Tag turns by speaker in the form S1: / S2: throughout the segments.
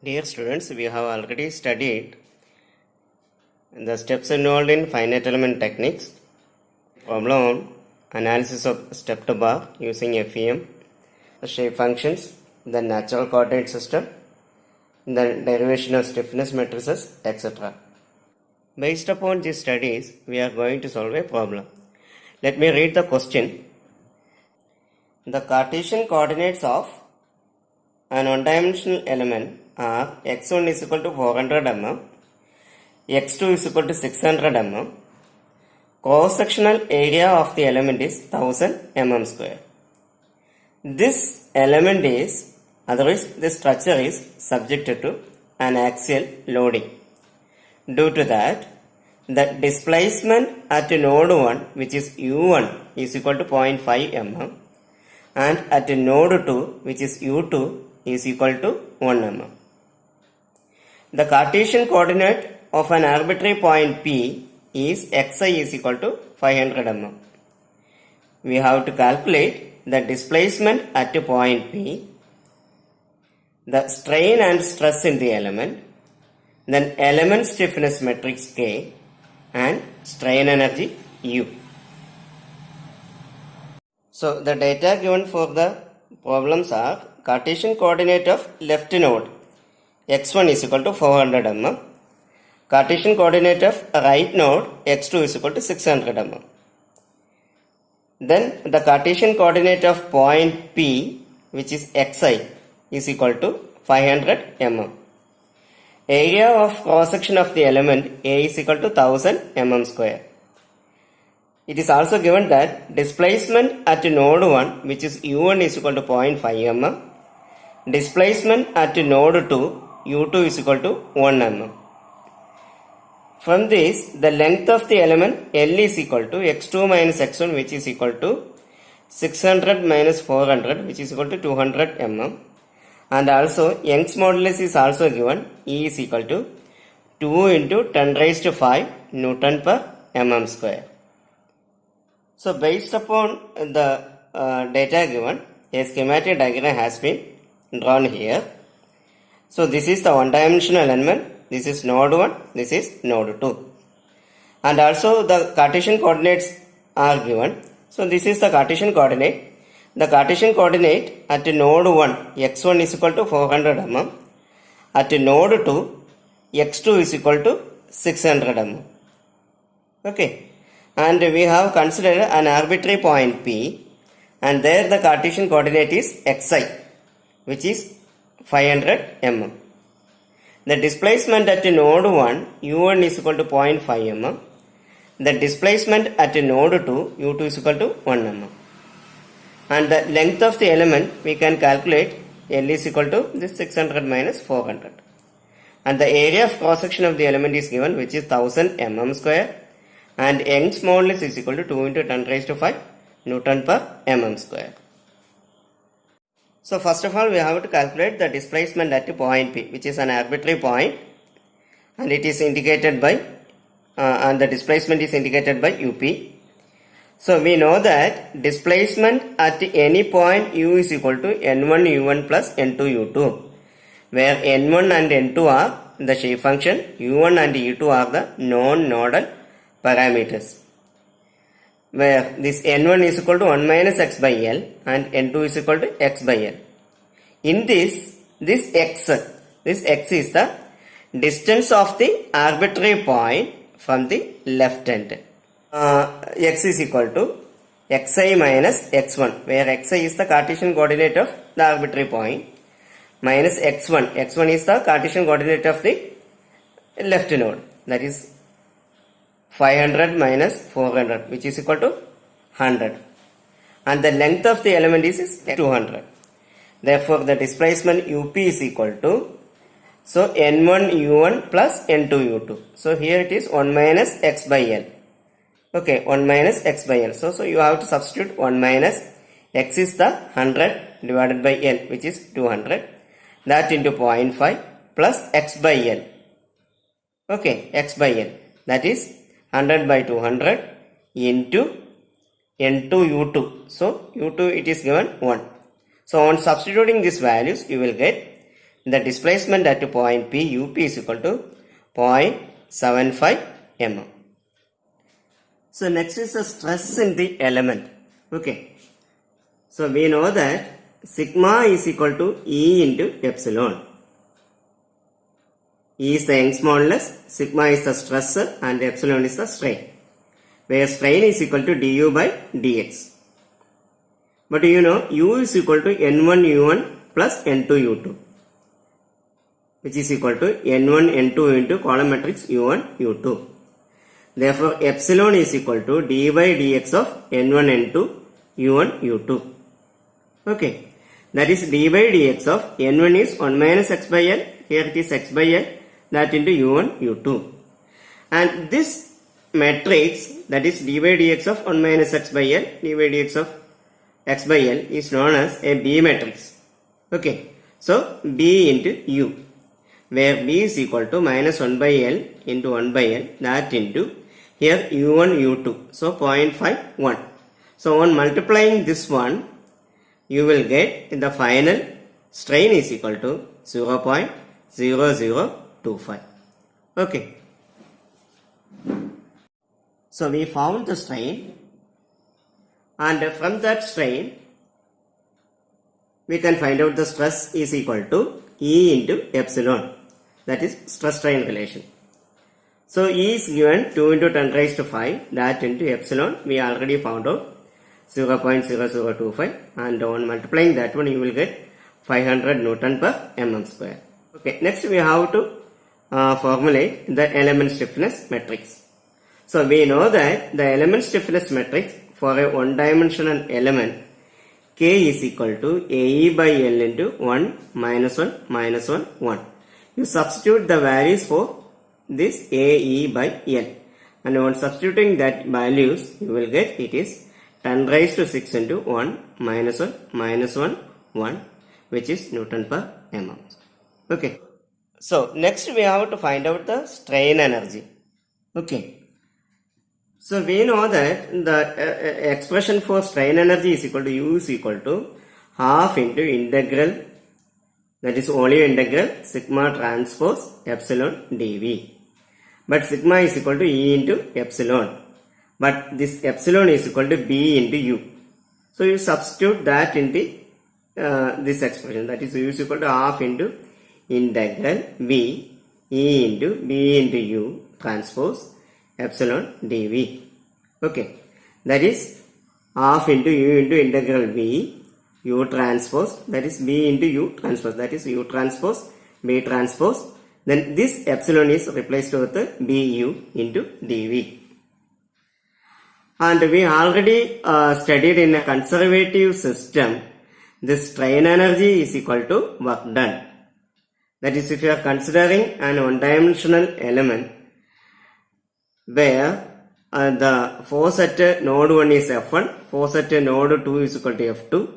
S1: Dear students, we have already studied the steps involved in finite element techniques, problem analysis of stepped bar using FEM, the shape functions, the natural coordinate system, the derivation of stiffness matrices, etc. Based upon these studies, we are going to solve a problem. Let me read the question. The Cartesian coordinates of an one-dimensional element are x1 is equal to 400 mm, x2 is equal to 600 mm, cross-sectional area of the element is 1000 mm square. This element is, otherwise this structure is subjected to an axial loading. Due to that, the displacement at node 1, which is u1, is equal to 0.5 mm, and at node 2, which is u2, is equal to 1 mm. The Cartesian coordinate of an arbitrary point P is xi is equal to 500 mm. We have to calculate the displacement at point P, the strain and stress in the element, then element stiffness matrix K, and strain energy U. So the data given for the problems are Cartesian coordinate of left node x1 is equal to 400 mm, Cartesian coordinate of right node x2 is equal to 600 mm. Then the Cartesian coordinate of point P, which is xi, is equal to 500 mm. Area of cross section of the element A is equal to 1000 mm square. It is also given that displacement at node 1, which is u1 is equal to 0.5 mm, displacement at node 2, u2 is equal to 1 mm. From this, the length of the element L is equal to x2 minus x1, which is equal to 600 minus 400, which is equal to 200 mm. And also Young's modulus is also given, E is equal to 2 into 10 raised to 5 Newton per mm square. So based upon the data given, a schematic diagram has been drawn here. So this is the one-dimensional element, this is node 1, this is node 2. And also the Cartesian coordinates are given. So this is the Cartesian coordinate. The Cartesian coordinate at node 1, x1 is equal to 400 mm. At node 2, x2 is equal to 600 mm. Okay. And we have considered an arbitrary point P, and there the Cartesian coordinate is xi, which is 500 mm. The displacement at node 1, u1 is equal to 0.5 mm. The displacement at node 2, u2 is equal to 1 mm. And the length of the element we can calculate, L is equal to this 600 minus 400. And the area of cross section of the element is given, which is 1000 mm square, and Young's modulus is equal to 2 into 10 raised to 5 Newton per mm square. So first of all, we have to calculate the displacement at point P, which is an arbitrary point, and it is indicated by and the displacement is indicated by UP. So we know that displacement at any point U is equal to N1 U1 plus N2 U2, where N1 and N2 are the shape function, U1 and U2 are the non-nodal parameters, where this N1 is equal to 1 minus x by L and N2 is equal to x by L. In this x is the distance of the arbitrary point from the left end. X is equal to xi minus x1, where xi is the Cartesian coordinate of the arbitrary point, minus x1. x1 is the Cartesian coordinate of the left node, that is 500 minus 400, which is equal to 100. And the length of the element is 200. Therefore, the displacement UP is equal to, so N1 U1 plus N2 U2. So here it is 1 minus x by L. Okay, 1 minus x by L. So you have to substitute 1 minus x is the 100 divided by L, which is 200. That into 0.5 plus x by L. Okay, x by L. That is 100 by 200 into N2 U2. So U2 it is given 1. So on substituting these values, you will get the displacement at point P, UP is equal to 0.75 mm. So next is the stress in the element. Okay. So we know that sigma is equal to E into epsilon. E is the Young's modulus, sigma is the stress, and epsilon is the strain, where strain is equal to du by dx. But you know U is equal to N1 U1 plus N2 U2, which is equal to N1 N2 into column matrix U1 U2. Therefore epsilon is equal to d by dx of N1 N2 U1 U2. Okay, that is d by dx of N1 is 1 minus x by L, here it is x by L, that into U1 U2. And this matrix, that is d by dx of 1 minus x by L, d by dx of x by L is known as a B matrix. Okay, so B into U, where B is equal to minus 1 by L into 1 by L, that into here U1 U2, so 0.51. So on multiplying this one, you will get the final strain is equal to 0.0025. Okay. So we found the strain, and from that strain we can find out the stress is equal to E into epsilon, that is stress strain relation. So E is given 2 into 10 raised to 5, that into epsilon we already found out 0.0025, and on multiplying that one you will get 500 Newton per mm square. Okay, next we have to formulate the element stiffness matrix. So we know that the element stiffness matrix for a one-dimensional element K is equal to AE by L into 1 minus 1 minus 1 1. You substitute the values for this AE by L, and on substituting that values you will get it is 10 raised to 6 into 1 minus 1 minus 1 1, which is Newton per mm. Okay. So next we have to find out the strain energy. Okay. So we know that the expression for strain energy is equal to U is equal to half into integral, that is only integral sigma transpose epsilon dV. But sigma is equal to E into epsilon. But this epsilon is equal to B into U. So you substitute that in the this expression, that is U is equal to half into integral V E into B into U transpose epsilon dV. Okay, that is half into U into integral V U transpose, that is B into U transpose, that is U transpose B transpose. Then this epsilon is replaced with BU into dV. And we already studied in a conservative system, this strain energy is equal to work done. That is, if you are considering an one-dimensional element where the force at node 1 is F1, force at node 2 is equal to F2,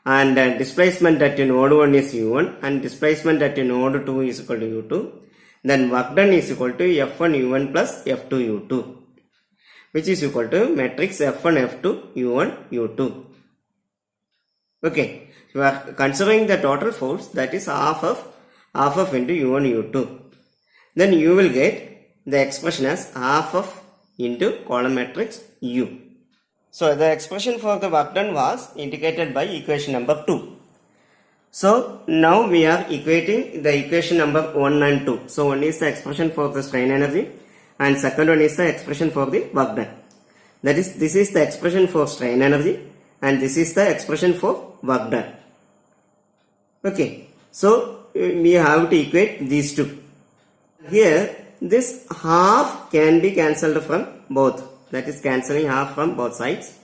S1: and displacement at node 1 is U1, and displacement at node 2 is equal to U2, then work done is equal to F1 U1 plus F2 U2, which is equal to matrix F1 F2 U1 U2. Okay, you are considering the total force, that is half of into U1 U2. Then you will get the expression as half of into column matrix U. So the expression for the work done was indicated by equation number 2. So now we are equating the equation number 1 and 2. So one is the expression for the strain energy, and second one is the expression for the work done. That is, this is the expression for strain energy, and this is the expression for work done. Okay, so we have to equate these two. Here this half can be cancelled from both, that is cancelling half from both sides,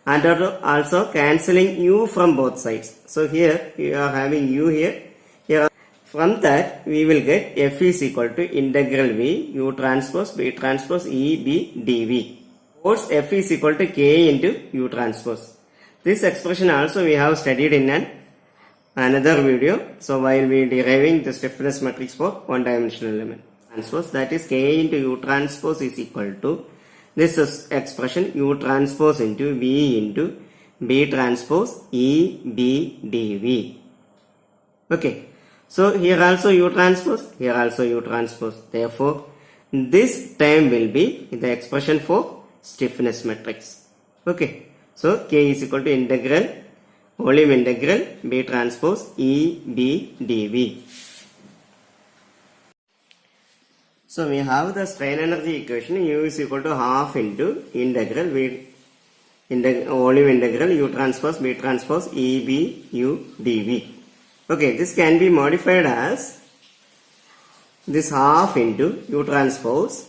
S1: and also cancelling U from both sides. So here we are having U here. From that we will get F is equal to integral V U transpose B transpose E B dV. Force F is equal to K into U transpose. This expression also we have studied in another video. So while we deriving the stiffness matrix for one-dimensional element transpose, that is K into U transpose is equal to this is expression U transpose into V into B transpose E B dV. Okay. So here also U transpose, here also U transpose. Therefore, this term will be the expression for stiffness matrix. Okay. So K is equal to integral, volume integral B transpose E B dV. So we have the strain energy equation. U is equal to half into integral volume integral U transpose B transpose E B U dV. Okay, this can be modified as this half into U transpose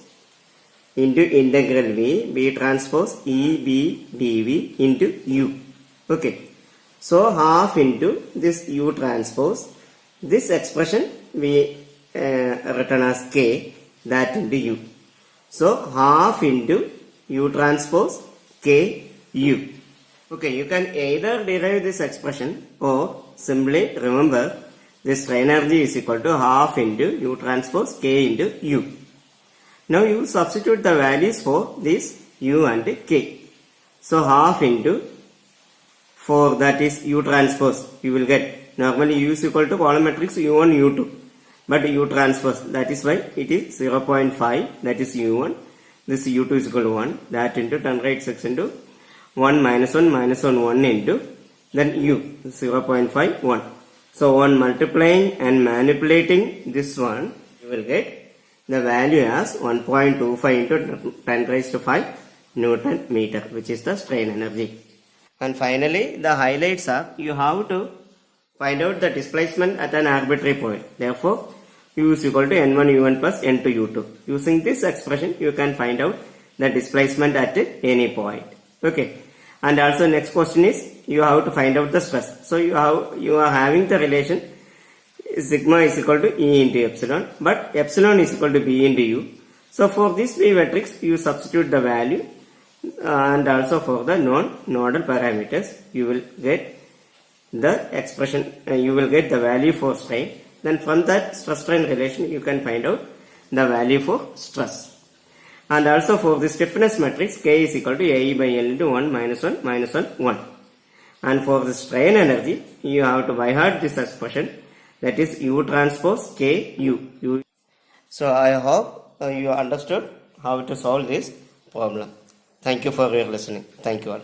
S1: into integral V B transpose E B dV into U. Okay, so half into this U transpose, this expression we written as K, that into U. So half into U transpose K U. Okay, you can either derive this expression or simply remember this strain energy is equal to half into U transpose K into U. Now you substitute the values for this U and K. So half into, for that is U transpose, you will get, normally U is equal to column matrix U1 U2, but U transpose, that is why it is 0.5, that is U1, this U2 is equal to 1, that into 10 raised 6 into 1 minus 1 minus 1 1 into then U 0.5 1. So on multiplying and manipulating this one, you will get the value as 1.25 into 10 raised to 5 Newton meter, which is the strain energy. And finally, the highlights are, you have to find out the displacement at an arbitrary point. Therefore, U is equal to N1 U1 plus N2 U2. Using this expression, you can find out the displacement at any point. Okay. And also next question is, you have to find out the stress. So you are having the relation sigma is equal to E into epsilon, but epsilon is equal to B into U. So for this B matrix, you substitute the value, and also for the non-nodal parameters, you will get the expression, you will get the value for strain. Then from that stress strain relation, you can find out the value for stress. And also for the stiffness matrix, K is equal to AE by L into 1 minus 1 minus 1 1. And for the strain energy, you have to by heart this expression, that is U transpose K U. So I hope you understood how to solve this problem. Thank you for your listening. Thank you all.